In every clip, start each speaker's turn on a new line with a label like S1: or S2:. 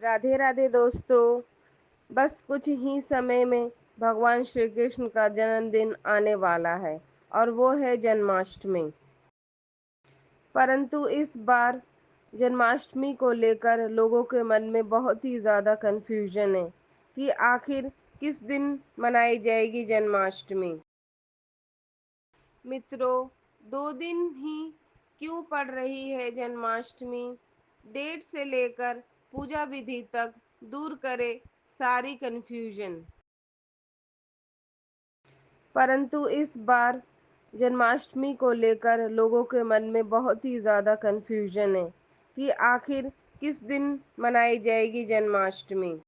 S1: राधे राधे दोस्तों। बस कुछ ही समय में भगवान श्री कृष्ण का जन्मदिन आने वाला है और वो है जन्माष्टमी। परंतु इस बार जन्माष्टमी को लेकर लोगों के मन में बहुत ही ज़्यादा कन्फ्यूजन है कि आखिर किस दिन मनाई जाएगी जन्माष्टमी। मित्रों, 2 दिन ही क्यों पड़ रही है जन्माष्टमी? डेट से लेकर पूजा विधि तक दूर करे सारी कन्फ्यूजन। परंतु इस बार जन्माष्टमी को लेकर लोगों के मन में बहुत ही ज़्यादा कन्फ्यूजन है कि आखिर किस दिन मनाई जाएगी जन्माष्टमी।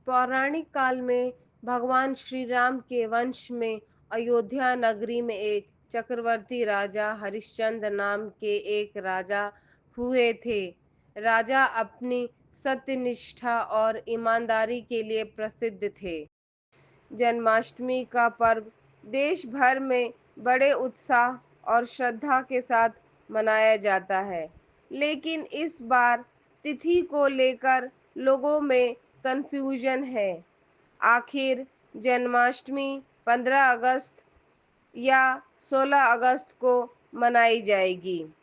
S1: पौराणिक काल में भगवान श्री राम के वंश में अयोध्या नगरी में एक चक्रवर्ती राजा हरिश्चंद्र नाम के एक राजा हुए थे। राजा अपनी सत्यनिष्ठा और ईमानदारी के लिए प्रसिद्ध थे। जन्माष्टमी का पर्व देश भर में बड़े उत्साह और श्रद्धा के साथ मनाया जाता है, लेकिन इस बार तिथि को लेकर लोगों में कन्फ्यूजन है। आखिर जन्माष्टमी 15 अगस्त या 16 अगस्त को मनाई जाएगी।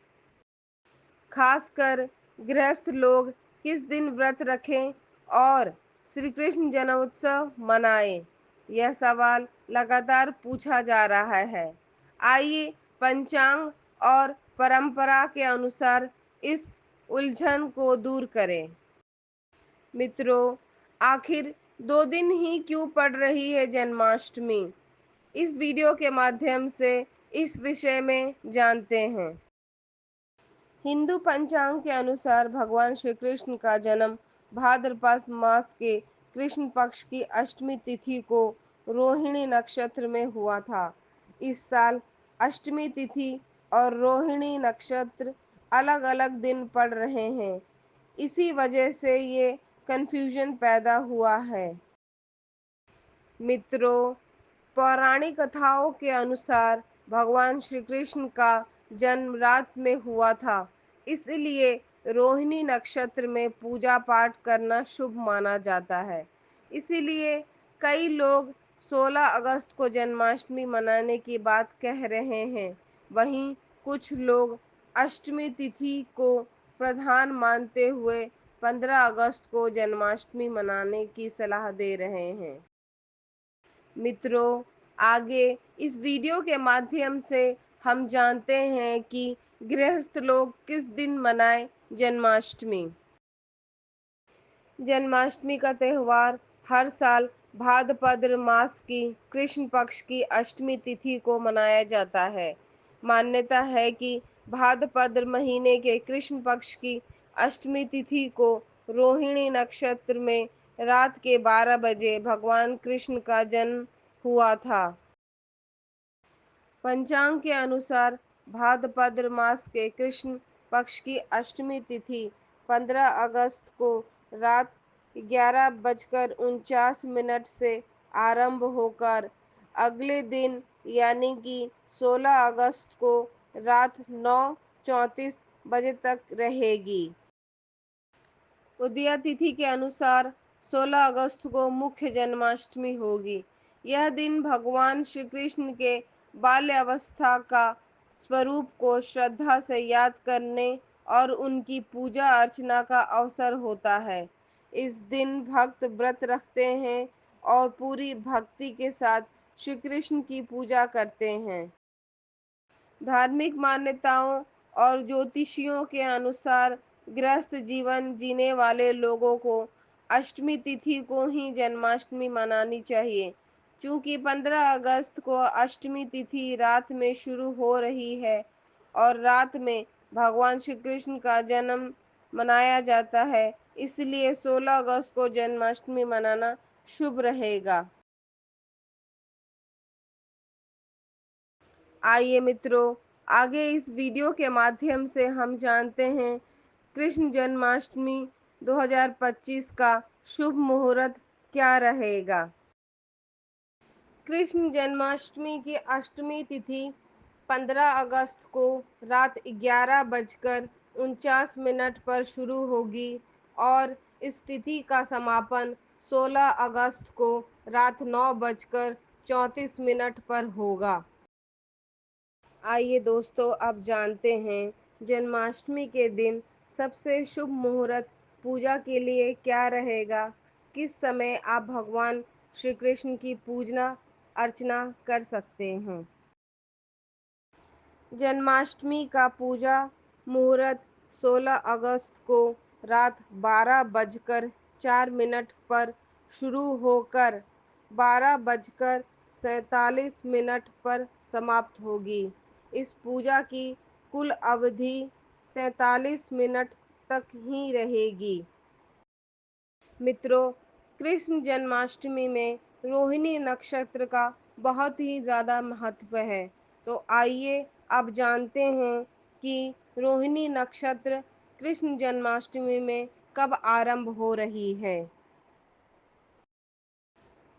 S1: खासकर गृहस्थ लोग किस दिन व्रत रखें और श्री कृष्ण जन्मोत्सव मनाएं, यह सवाल लगातार पूछा जा रहा है। आइए पंचांग और परंपरा के अनुसार इस उलझन को दूर करें। मित्रों, आखिर 2 दिन ही क्यों पड़ रही है जन्माष्टमी? इस वीडियो के माध्यम से इस विषय में जानते हैं। हिंदू पंचांग के अनुसार भगवान श्री कृष्ण का जन्म भाद्रपद मास के कृष्ण पक्ष की अष्टमी तिथि को रोहिणी नक्षत्र में हुआ था। इस साल अष्टमी तिथि और रोहिणी नक्षत्र अलग अलग दिन पड़ रहे हैं। इसी वजह से ये कन्फ्यूजन पैदा हुआ है। मित्रों, पौराणिक कथाओं के अनुसार भगवान श्री कृष्ण का जन्म रात में हुआ था, इसलिए रोहिणी नक्षत्र में पूजा पाठ करना शुभ माना जाता है। इसीलिए कई लोग 16 अगस्त को जन्माष्टमी मनाने की बात कह रहे हैं। वहीं कुछ लोग अष्टमी तिथि को प्रधान मानते हुए 15 अगस्त को जन्माष्टमी मनाने की सलाह दे रहे हैं। मित्रों, आगे इस वीडियो के माध्यम से हम जानते हैं कि गृहस्थ लोग किस दिन मनाएं जन्माष्टमी। जन्माष्टमी का त्यौहार हर साल भाद्रपद मास की कृष्ण पक्ष की अष्टमी तिथि को मनाया जाता है। मान्यता है कि भाद्रपद महीने के कृष्ण पक्ष की अष्टमी तिथि को रोहिणी नक्षत्र में रात के 12 बजे भगवान कृष्ण का जन्म हुआ था। पंचांग के अनुसार भाद्रपद मास के कृष्ण पक्ष की अष्टमी तिथि 15 अगस्त को रात 11:49 से आरंभ होकर अगले दिन यानी कि 16 अगस्त को रात 9:34 बजे तक रहेगी। उदया तिथि के अनुसार 16 अगस्त को मुख्य जन्माष्टमी होगी। यह दिन भगवान श्री कृष्ण के बाल्यावस्था का स्वरूप को श्रद्धा से याद करने और उनकी पूजा अर्चना का अवसर होता है। इस दिन भक्त व्रत रखते हैं और पूरी भक्ति के साथ श्री कृष्ण की पूजा करते हैं। धार्मिक मान्यताओं और ज्योतिषियों के अनुसार गृहस्थ जीवन जीने वाले लोगों को अष्टमी तिथि को ही जन्माष्टमी मनानी चाहिए। चूँकि 15 अगस्त को अष्टमी तिथि रात में शुरू हो रही है और रात में भगवान श्री कृष्ण का जन्म मनाया जाता है, इसलिए 16 अगस्त को जन्माष्टमी मनाना शुभ रहेगा। आइए मित्रों, आगे इस वीडियो के माध्यम से हम जानते हैं कृष्ण जन्माष्टमी 2025 का शुभ मुहूर्त क्या रहेगा। कृष्ण जन्माष्टमी की अष्टमी तिथि 15 अगस्त को रात 11 बजकर 49 पर शुरू होगी और इस तिथि का समापन 16 अगस्त को रात 9:34 पर होगा। आइए दोस्तों, अब जानते हैं जन्माष्टमी के दिन सबसे शुभ मुहूर्त पूजा के लिए क्या रहेगा। किस समय आप भगवान श्री कृष्ण की पूजना अर्चना कर सकते हैं। जन्माष्टमी का पूजा मुहूर्त 16 अगस्त को रात 12:04 पर शुरू होकर 12:47 पर समाप्त होगी। इस पूजा की कुल अवधि 43 मिनट तक ही रहेगी। मित्रों, कृष्ण जन्माष्टमी में रोहिणी नक्षत्र का बहुत ही ज़्यादा महत्व है। तो आइए अब जानते हैं कि रोहिणी नक्षत्र कृष्ण जन्माष्टमी में कब आरंभ हो रही है।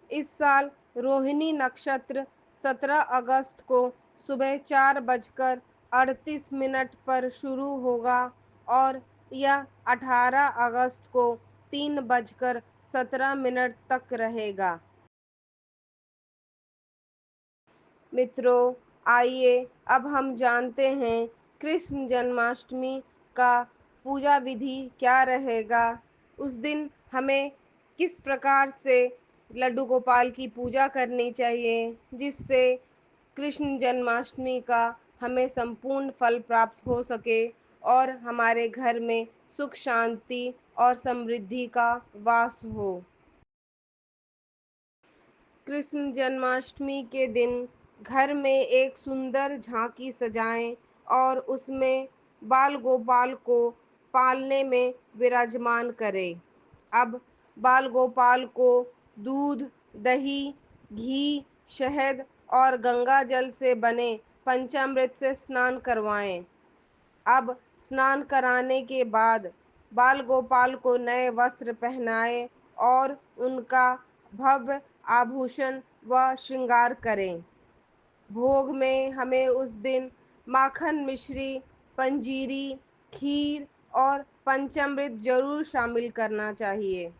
S1: इस साल रोहिणी नक्षत्र 17 अगस्त को सुबह 4:38 पर शुरू होगा और यह 18 अगस्त को 3:17 तक रहेगा। मित्रों, आइए अब हम जानते हैं कृष्ण जन्माष्टमी का पूजा विधि क्या रहेगा। उस दिन हमें किस प्रकार से लड्डू गोपाल की पूजा करनी चाहिए, जिससे कृष्ण जन्माष्टमी का हमें संपूर्ण फल प्राप्त हो सके और हमारे घर में सुख शांति और समृद्धि का वास हो। कृष्ण जन्माष्टमी के दिन घर में एक सुंदर झांकी सजाएं और उसमें बाल गोपाल को पालने में विराजमान करें। अब बाल गोपाल को दूध, दही, घी, शहद और गंगा जल से बने पंचामृत से स्नान करवाएं। अब स्नान कराने के बाद बाल गोपाल को नए वस्त्र पहनाएं और उनका भव्य आभूषण व श्रृंगार करें। भोग में हमें उस दिन माखन मिश्री, पंजीरी, खीर और पंचामृत जरूर शामिल करना चाहिए।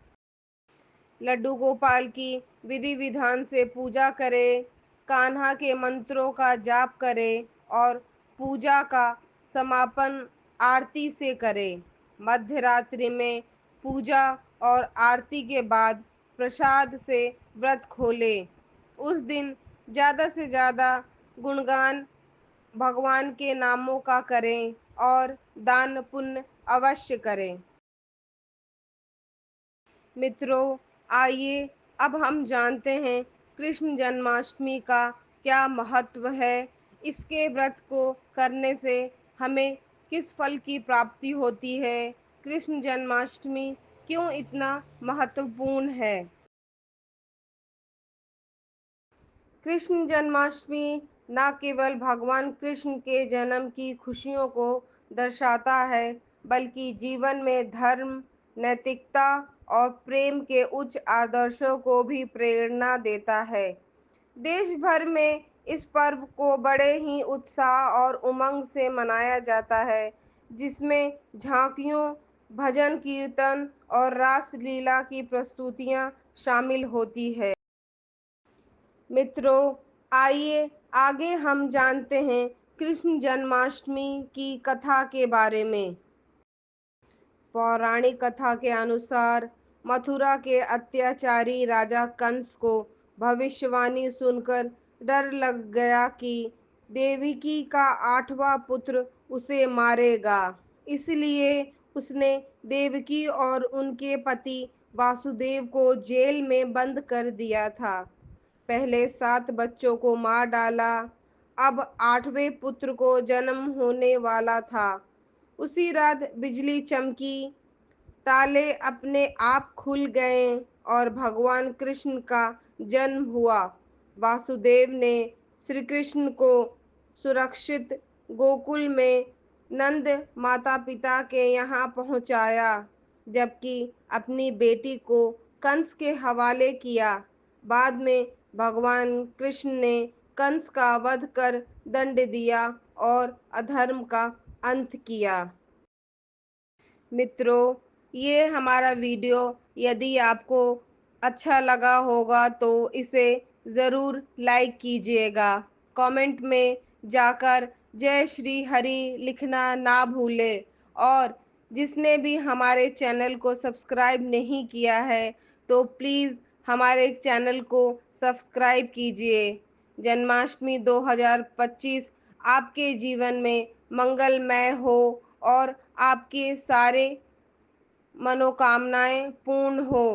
S1: लड्डू गोपाल की विधि विधान से पूजा करें, कान्हा के मंत्रों का जाप करें और पूजा का समापन आरती से करें। मध्य रात्रि में पूजा और आरती के बाद प्रसाद से व्रत खोलें। उस दिन ज़्यादा से ज़्यादा गुणगान भगवान के नामों का करें और दान पुण्य अवश्य करें। मित्रों, आइए अब हम जानते हैं कृष्ण जन्माष्टमी का क्या महत्व है। इसके व्रत को करने से हमें किस फल की प्राप्ति होती है। कृष्ण जन्माष्टमी क्यों इतना महत्वपूर्ण है। कृष्ण जन्माष्टमी न केवल भगवान कृष्ण के जन्म की खुशियों को दर्शाता है, बल्कि जीवन में धर्म, नैतिकता और प्रेम के उच्च आदर्शों को भी प्रेरणा देता है। देश भर में इस पर्व को बड़े ही उत्साह और उमंग से मनाया जाता है, जिसमें झांकियों, भजन कीर्तन और रास लीला की प्रस्तुतियां शामिल होती है। मित्रों, आइए आगे हम जानते हैं कृष्ण जन्माष्टमी की कथा के बारे में। पौराणिक कथा के अनुसार मथुरा के अत्याचारी राजा कंस को भविष्यवाणी सुनकर डर लग गया कि देवकी का 8वां पुत्र उसे मारेगा। इसलिए उसने देवकी और उनके पति वासुदेव को जेल में बंद कर दिया था। पहले 7 बच्चों को मार डाला। अब 8वें पुत्र को जन्म होने वाला था। उसी रात बिजली चमकी, ताले अपने आप खुल गए और भगवान कृष्ण का जन्म हुआ। वासुदेव ने श्री कृष्ण को सुरक्षित गोकुल में नंद माता पिता के यहाँ पहुँचाया, जबकि अपनी बेटी को कंस के हवाले किया। बाद में भगवान कृष्ण ने कंस का वध कर दंड दिया और अधर्म का अंत किया। मित्रों, ये हमारा वीडियो यदि आपको अच्छा लगा होगा तो इसे ज़रूर लाइक कीजिएगा। कमेंट में जाकर जय श्री हरि लिखना ना भूलें और जिसने भी हमारे चैनल को सब्सक्राइब नहीं किया है तो प्लीज़ हमारे चैनल को सब्सक्राइब कीजिए। जन्माष्टमी 2025 आपके जीवन में मंगलमय हो और आपके सारे मनोकामनाएं पूर्ण हो।